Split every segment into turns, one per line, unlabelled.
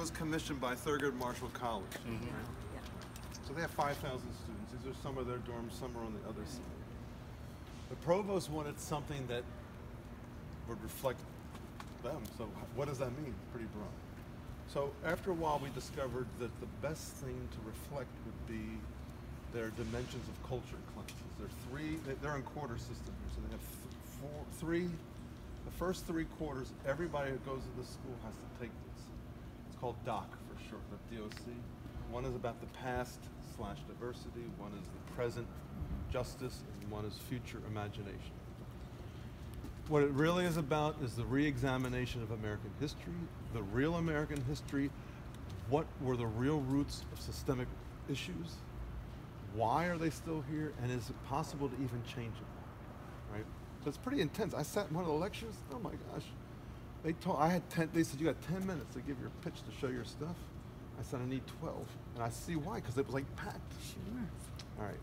was commissioned by Thurgood Marshall College.
Mm-hmm.
Right?
Yeah.
So they have 5,000 students. These are some of their dorms, some are on the other side. The provost wanted something that would reflect them. So what does that mean? Pretty broad. So after a while, we discovered that the best thing to reflect would be their dimensions of culture classes. They're in quarter system here, so they have the first 3 quarters, everybody who goes to the school has to take this. It's called DOC for short, the DOC. One is about the past / diversity, one is the present justice, and one is future imagination. What it really is about is the re-examination of American history, the real American history, what were the real roots of systemic issues, why are they still here, and is it possible to even change them, right? So it's pretty intense. I sat in one of the lectures, oh my gosh. They said, you got 10 minutes to give your pitch to show your stuff. I said, I need 12. And I see why, because it was like packed.
Sure.
All right.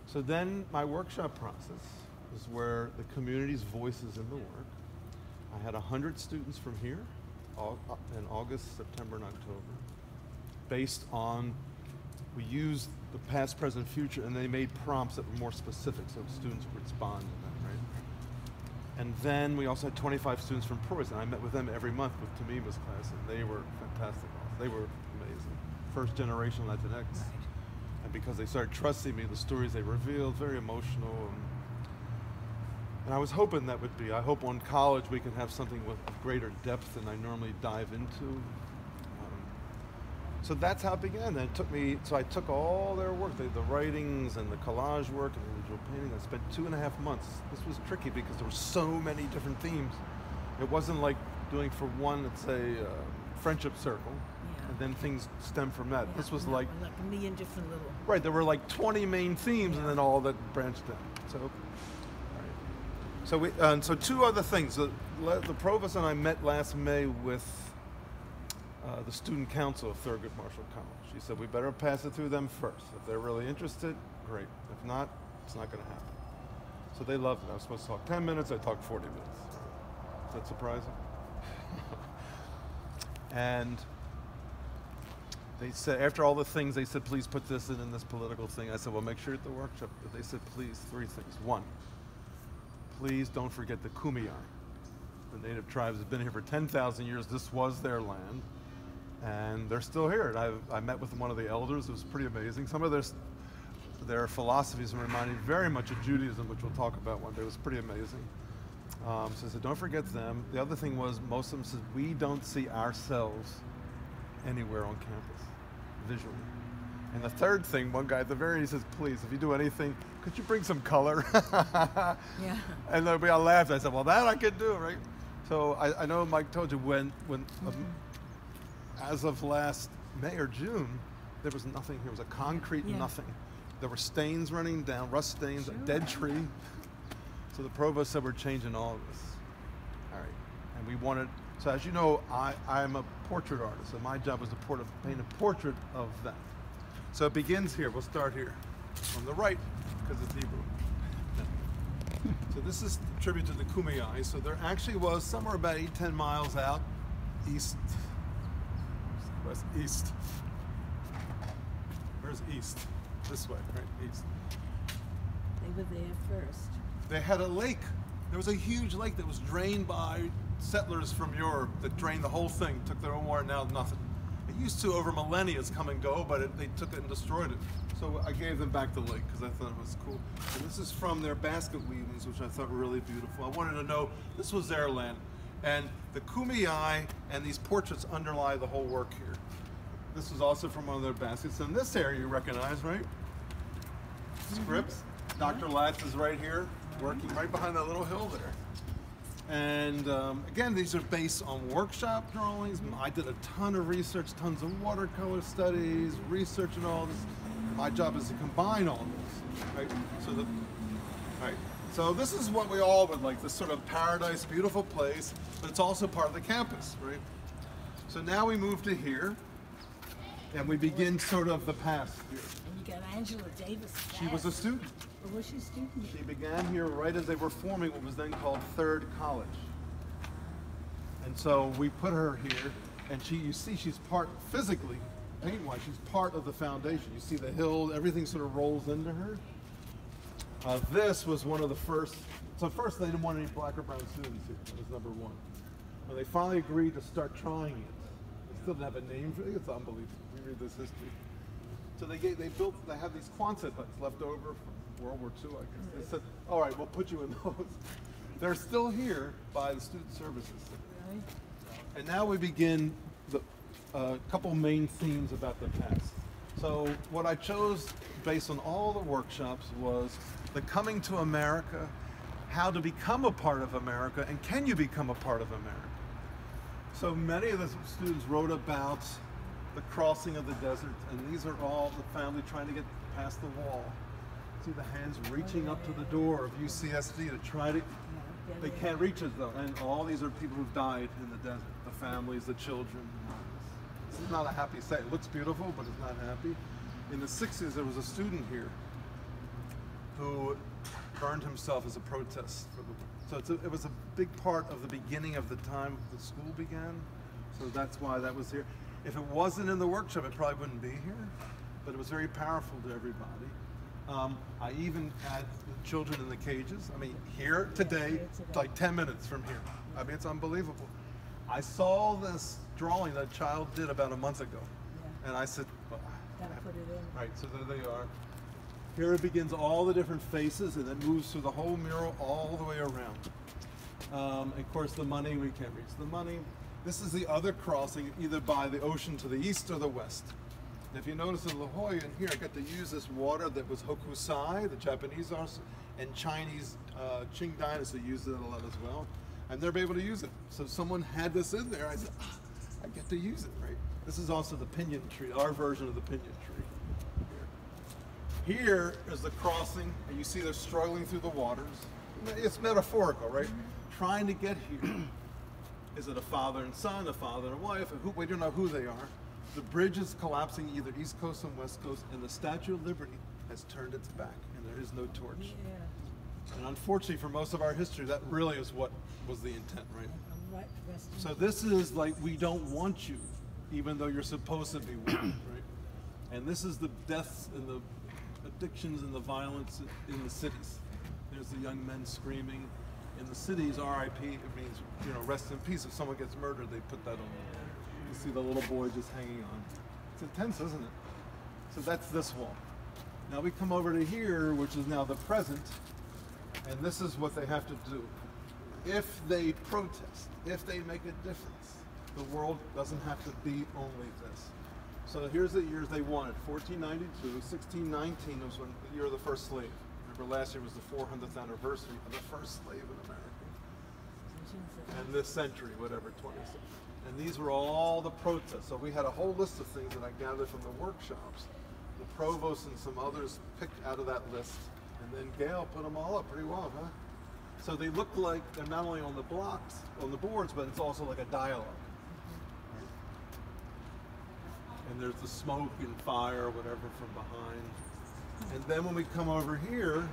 So then my workshop process is where the community's voice is in the work. I had 100 students from here in August, September, and October, based on, we used the past, present, future, and they made prompts that were more specific so students would respond to them, right? And then we also had 25 students from Preuss, and I met with them every month with Tamima's class, and they were fantastic. They were amazing. First generation Latinx.
Right.
And because they started trusting me, the stories they revealed, very emotional. And I was hoping that would be, I hope on college we can have something with greater depth than I normally dive into. So that's how it began. And it took me, so I took all their work, the writings and the collage work and the individual painting. I spent 2.5 months. This was tricky because there were so many different themes. It wasn't like doing for one, let's say, friendship circle, and then things stem from that.
Yeah,
This was
no,
like
a million different little.
right. There were like 20 main themes, and then all that branched in. So, all right. So 2 other things. The provost and I met last May with the student council of Thurgood Marshall College. She said we better pass it through them first. If they're really interested, great. If not, it's not going to happen. So they loved it. I was supposed to talk 10 minutes. I talked 40 minutes. Is that surprising? And they said, after all the things, they said, please put this in this political thing. I said, well, make sure at the workshop. But they said, please, 3 things. 1, please don't forget the Kumeyaay. The native tribes have been here for 10,000 years. This was their land, and they're still here. And I met with one of the elders. It was pretty amazing. Some of their philosophies reminded me very much of Judaism, which we'll talk about one day. It was pretty amazing. So I said, don't forget them. The other thing was, most of them said, we don't see ourselves anywhere on campus, visually. And the third thing, one guy at the very end, he says, please, if you do anything, could you bring some color?
Yeah.
And everybody all laughed. I said, well, that I could do, right? So I know Mike told you when as of last May or June, there was nothing here. It was a concrete nothing. There were stains running down, rust stains, a dead tree. So the provost said, we're changing all of this. All right. And we wanted, so as you know, I'm a portrait artist, and my job was to paint a portrait of them. So it begins here. We'll start here on the right, because it's Hebrew. So this is a tribute to the Kumeyaay. So there actually was somewhere about 8-10 miles out east. Where's east? This way, right? East.
They were there first.
They had a lake. There was a huge lake that was drained by settlers from Europe that drained the whole thing, took their own water, now nothing. It used to over millennia come and go, but they took it and destroyed it. So I gave them back the lake because I thought it was cool. And this is from their basket weavings, which I thought were really beautiful. I wanted to know this was their land. And the Kumeyaay and these portraits underlie the whole work here. This is also from one of their baskets. And this area you recognize, right? Scripts. Dr. Latz is right here, working right behind that little hill there. And again, these are based on workshop drawings. I did a ton of research, tons of watercolor studies, research and all this. My job is to combine all this, right? So this is what we all would like, this sort of paradise, beautiful place, but it's also part of the campus, right? So now we move to here, and we begin sort of the past here.
And you got Angela Davis.
She was a student.
Or was she a student?
She began here right as they were forming what was then called Third College. And so we put her here, And you see she's part, physically, paint-wise, she's part of the foundation. You see the hill, everything sort of rolls into her. This was one of the first, so first they didn't want any black or brown students here, that was number one. When they finally agreed to start trying it, they still didn't have a name for it, it's unbelievable. We read this history. So they have these Quonset huts left over from World War II, I guess. They said, all right, we'll put you in those. They're still here by the student services.
Really?
And now we begin a couple main themes about the past. So what I chose based on all the workshops was the coming to America, how to become a part of America, and can you become a part of America? So many of the students wrote about the crossing of the desert, and these are all the family trying to get past the wall. See the hands reaching up to the door of UCSD to try to, they can't reach it though, and all these are people who've died in the desert, the families, the children. This is not a happy sight. It looks beautiful, but it's not happy. In the 60s, there was a student here who burned himself as a protest for the, so it was a big part of the beginning of the time the school began. So that's why that was here. If it wasn't in the workshop, it probably wouldn't be here, but it was very powerful to everybody. I even had the children in the cages. I mean, here today, like 10 minutes from here. I mean, it's unbelievable. I saw this drawing that a child did about a month ago, and I said, well,
gotta put it in.
Right, so there they are. Here it begins all the different faces, and it moves through the whole mural all the way around. Of course, the money, we can't reach the money. This is the other crossing, either by the ocean to the east or the west. And if you notice in La Jolla, in here, I got to use this water that was Hokusai, the Japanese arts, and Chinese Qing dynasty used it a lot as well. And they're able to use it. So someone had this in there, I said, I get to use it, right? This is also the pinyon tree, our version of the pinyon tree. Here is the crossing, and you see they're struggling through the waters. It's metaphorical, right? Trying to get here. Is it a father and son, a father and wife? We don't know who they are. The bridge is collapsing either east coast and west coast, and the Statue of Liberty has turned its back, and there is no torch.
Yeah.
And unfortunately, for most of our history, that really is what was the intent, right?
Right,
So this is like, we don't want you, even though you're supposed to be wanted, right? And this is the deaths and the addictions and the violence in the cities. There's the young men screaming. In the cities, RIP, it means, you know, rest in peace. If someone gets murdered, they put that on. You see the little boy just hanging on. It's intense, isn't it? So that's this wall. Now we come over to here, which is now the present, and this is what they have to do. If they protest, if they make a difference, the world doesn't have to be only this. So here's the years they wanted. 1492, 1619 was when the year of the first slave. Remember last year was the 400th anniversary of the first slave in America. And this century, whatever, 20th century. And these were all the protests. So we had a whole list of things that I gathered from the workshops. The provost and some others picked out of that list. And then Gail put them all up pretty well, huh? So they look like they're not only on the blocks, on the boards, but it's also like a dialogue. And there's the smoke and fire or whatever from behind. And then when we come over here,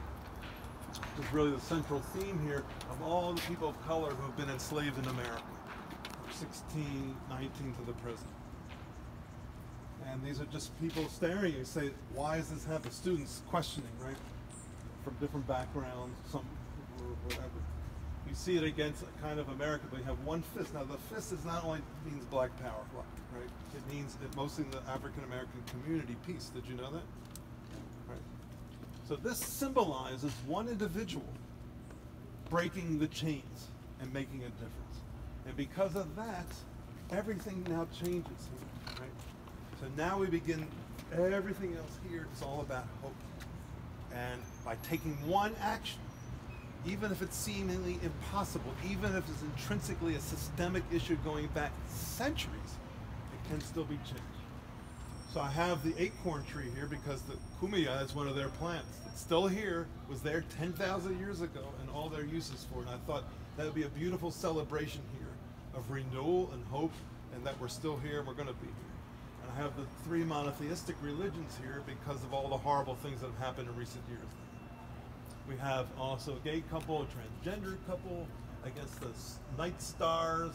is really the central theme here of all the people of color who have been enslaved in America, 1619 to the present. And these are just people staring. You say, why is this happening? Students questioning, right? From different backgrounds, some or whatever. You see it against a kind of America, but you have one fist. Now the fist is not only means black power, right? It means it mostly in the African American community peace. Did you know that? Right. So this symbolizes one individual breaking the chains and making a difference. And because of that, everything now changes here, right? So now we begin, everything else here is all about hope. And by taking one action, even if it's seemingly impossible, even if it's intrinsically a systemic issue going back centuries, it can still be changed. So I have the acorn tree here because the kumiya is one of their plants. It's still here, was there 10,000 years ago, and all their uses for it. And I thought that would be a beautiful celebration here of renewal and hope, and that we're still here and we're going to be here. And I have the three monotheistic religions here because of all the horrible things that have happened in recent years. We have also a gay couple, a transgender couple, against the night stars,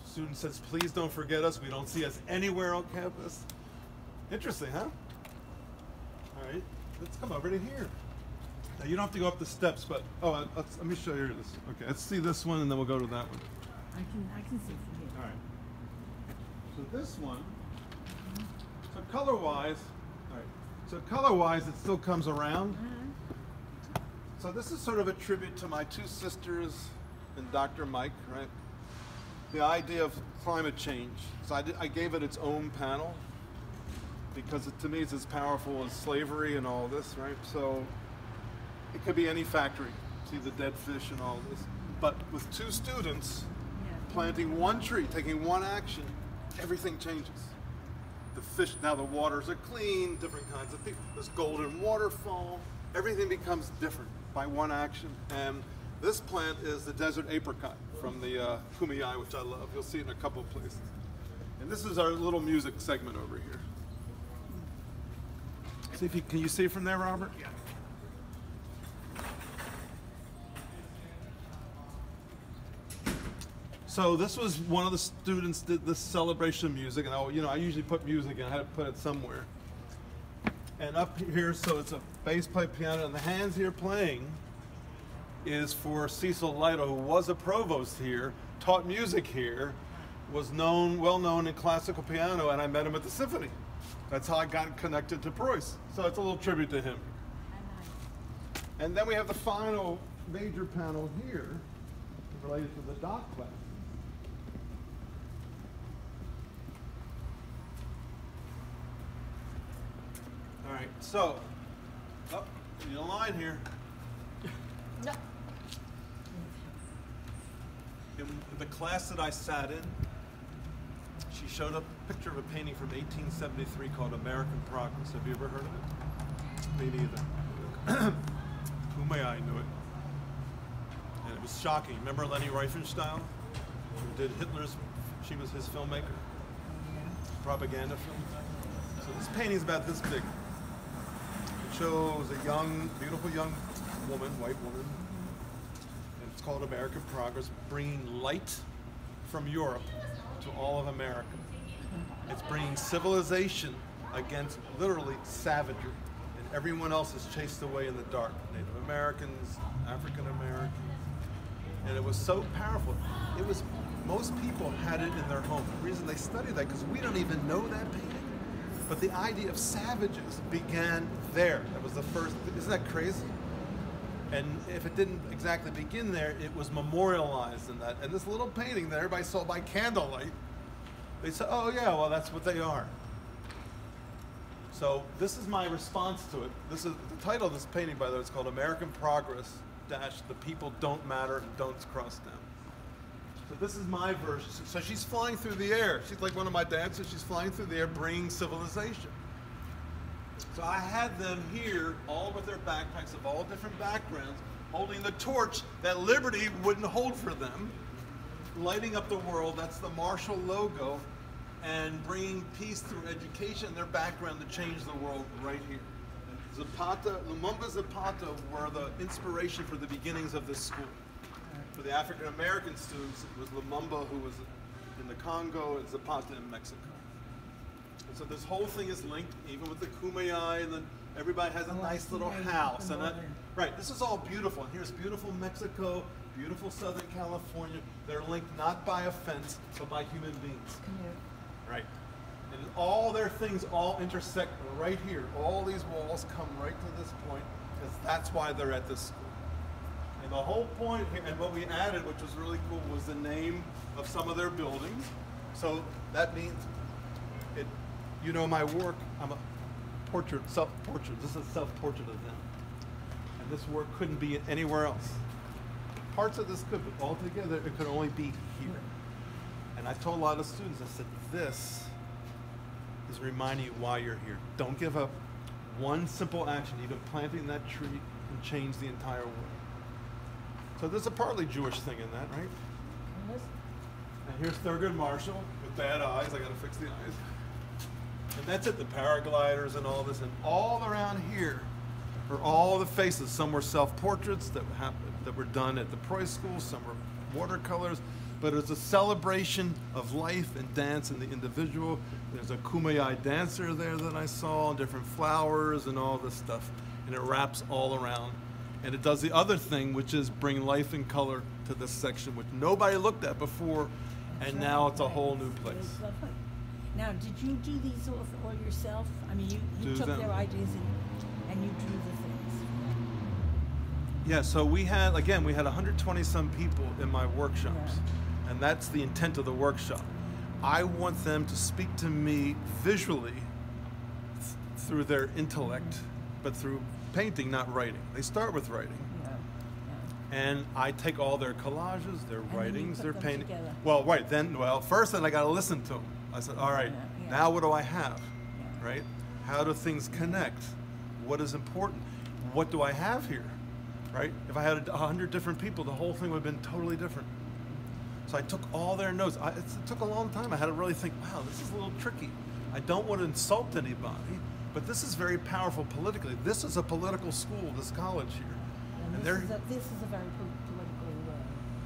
Student says, please don't forget us. We don't see us anywhere on campus. Interesting, huh? All right, let's come over to here. Now, you don't have to go up the steps, but, let me show you this. Okay, let's see this one, and then we'll go to that one.
I can see from here.
All right. So this one, so color-wise, it still comes around. So this is sort of a tribute to my two sisters and Dr. Mike, right? The idea of climate change. So I gave it its own panel because to me it's as powerful as slavery and all this, right? So it could be any factory. See the dead fish and all this. But with two students planting one tree, taking one action, everything changes. The fish, now the waters are clean, different kinds of things. This golden waterfall, everything becomes different by one action. And this plant is the desert apricot from the Kumeyaay, which I love. You'll see it in a couple of places. And this is our little music segment over here. See if can you see it from there, Robert? Yeah. So this was one of the students did this celebration of music, and I usually put music in. I had to put it somewhere. And up here, so it's a bass play piano, and the hands here playing is for Cecil Lido, who was a provost here, taught music here, was well known in classical piano, and I met him at the symphony. That's how I got connected to Preuss. So it's a little tribute to him. And then we have the final major panel here related to the doc class. All right, so, in a line here.
No.
In the class that I sat in, she showed up a picture of a painting from 1873 called American Progress. Have you ever heard of it? Me neither. Kumeyaay knew it. And it was shocking. Remember Leni Riefenstahl, who did she was his filmmaker? Propaganda film. So this painting's about this big. It shows a beautiful young woman, white woman, and it's called American Progress, bringing light from Europe to all of America. It's bringing civilization against literally savagery, and everyone else is chased away in the dark. Native Americans, African Americans, and it was so powerful. Most people had it in their home. The reason they studied that, because we don't even know that painting. But the idea of savages began there. That was the first, isn't that crazy? And if it didn't exactly begin there, it was memorialized in that. And this little painting that everybody saw by candlelight, they said, oh yeah, well that's what they are. So this is my response to it. This is the title of this painting, by the way. It's called American Progress - The People Don't Matter and Don'ts Cross Down. So this is my version. So she's flying through the air. She's like one of my dancers. She's flying through the air, bringing civilization. So I had them here, all with their backpacks of all different backgrounds, holding the torch that liberty wouldn't hold for them, lighting up the world. That's the Marshall logo, and bringing peace through education, their background to change the world right here. Lumumba Zapata were the inspiration for the beginnings of this school. For the African American students, it was Lumumba, who was in the Congo, and Zapata in Mexico. And so this whole thing is linked, even with the Kumeyaay, and then everybody has a nice little house. And right, this is all beautiful. And here's beautiful Mexico, beautiful Southern California. They're linked not by a fence, but by human beings. Right. And all their things all intersect right here. All these walls come right to this point, because that's why they're at this school. And the whole point here, and what we added, which was really cool, was the name of some of their buildings. So that means, my work, I'm a self-portrait. This is a self-portrait of them. And this work couldn't be anywhere else. Parts of this could, but altogether, it could only be here. And I told a lot of students, I said, this is reminding you why you're here. Don't give up. One simple action, even planting that tree, can change the entire world. So there's a partly Jewish thing in that, right?
Yes.
And here's Thurgood Marshall with bad eyes. I gotta fix the eyes. And that's it, the paragliders and all this. And all around here are all the faces. Some were self-portraits that were done at the Preuss school. Some were watercolors. but it's a celebration of life and dance and the individual. There's a kumeyaay dancer there that I saw, and different flowers and all this stuff, and it wraps all around. And it does the other thing, which is bring life and color to this section, which nobody looked at before, and now it's a whole new place.
It's lovely. Now, did you do these all yourself? I mean, you took their ideas and you drew the things.
Yeah, so we had 120 some people in my workshops, and that's the intent of the workshop. I want them to speak to me visually through their intellect, but through painting, not writing. They start with writing. And I take all their collages, their writings, their painting. First I got to listen to them. I said, all right, now what do I have, right? How do things connect? What is important? What do I have here, right? If I had 100 different people, the whole thing would have been totally different. So I took all their notes. It took a long time. I had to really think, wow, this is a little tricky. I don't want to insult anybody, but this is very powerful politically. This is a political school, this college here.
And this is a very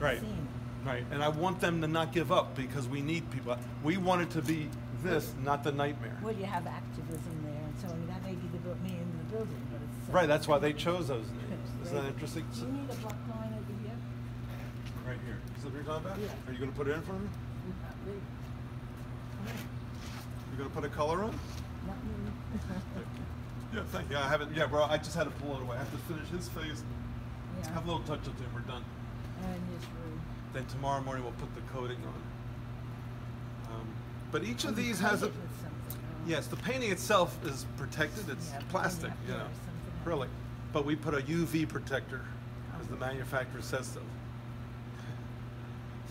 political scene.
Right, and I want them to not give up because we need people. We want it to be this, not the nightmare.
Well, you have activism there, and so that may be the main in the building, but it's...
Right, that's why they chose those names. Isn't that interesting?
Do you need a block line over here?
Right here. Is that what you're talking about?
Yeah.
Are you going to put it in for me?
Not me.
You're going to put a color on?
Not me.
Yeah, thank you. I haven't. Yeah, bro. I just had to pull it away. I have to finish his face.
Yeah.
Have a little touch up to him. We're done.
And this room.
Then tomorrow morning we'll put the coating on. But each of these has a. Yes, the painting itself is protected. It's plastic, acrylic. But we put a UV protector, because the manufacturer says so.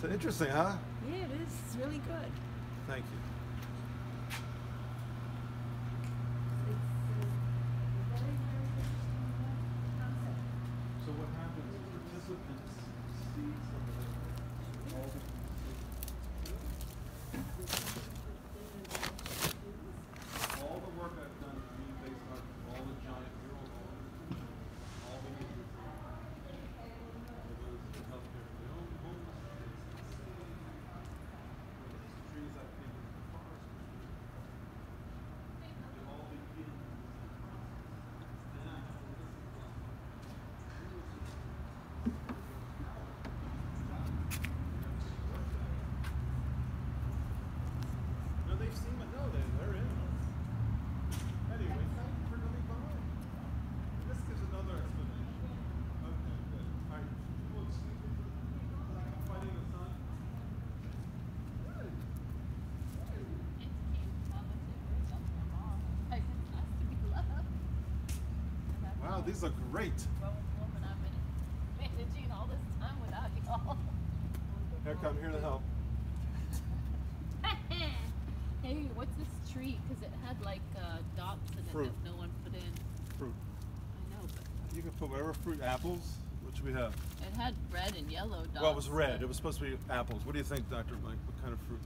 So interesting, huh?
Yeah, it is. It's really good.
Thank you. So what happens is participants see some of all the work I've done for you based on all the giant murals, all the images. Healthcare for the homeless, trees I planted in the forest. They all begin. No, they've seen it. No, they're in. Anyway, thank you for coming by. This gives another explanation. Okay, good. All right. Well, excuse me for fighting the sun. Wow, these look great.
Woman, I've been managing all this time without y'all.
I'm here to help.
Hey, what's this tree? Because it had like dots in it
Fruit.
that no one put in.
Fruit.
I know, but
You can put whatever fruit. Apples. What should we have?
it had red and yellow dots.
Well, it was red. It was supposed to be apples. What do you think, Dr. Mike? What kind of fruit?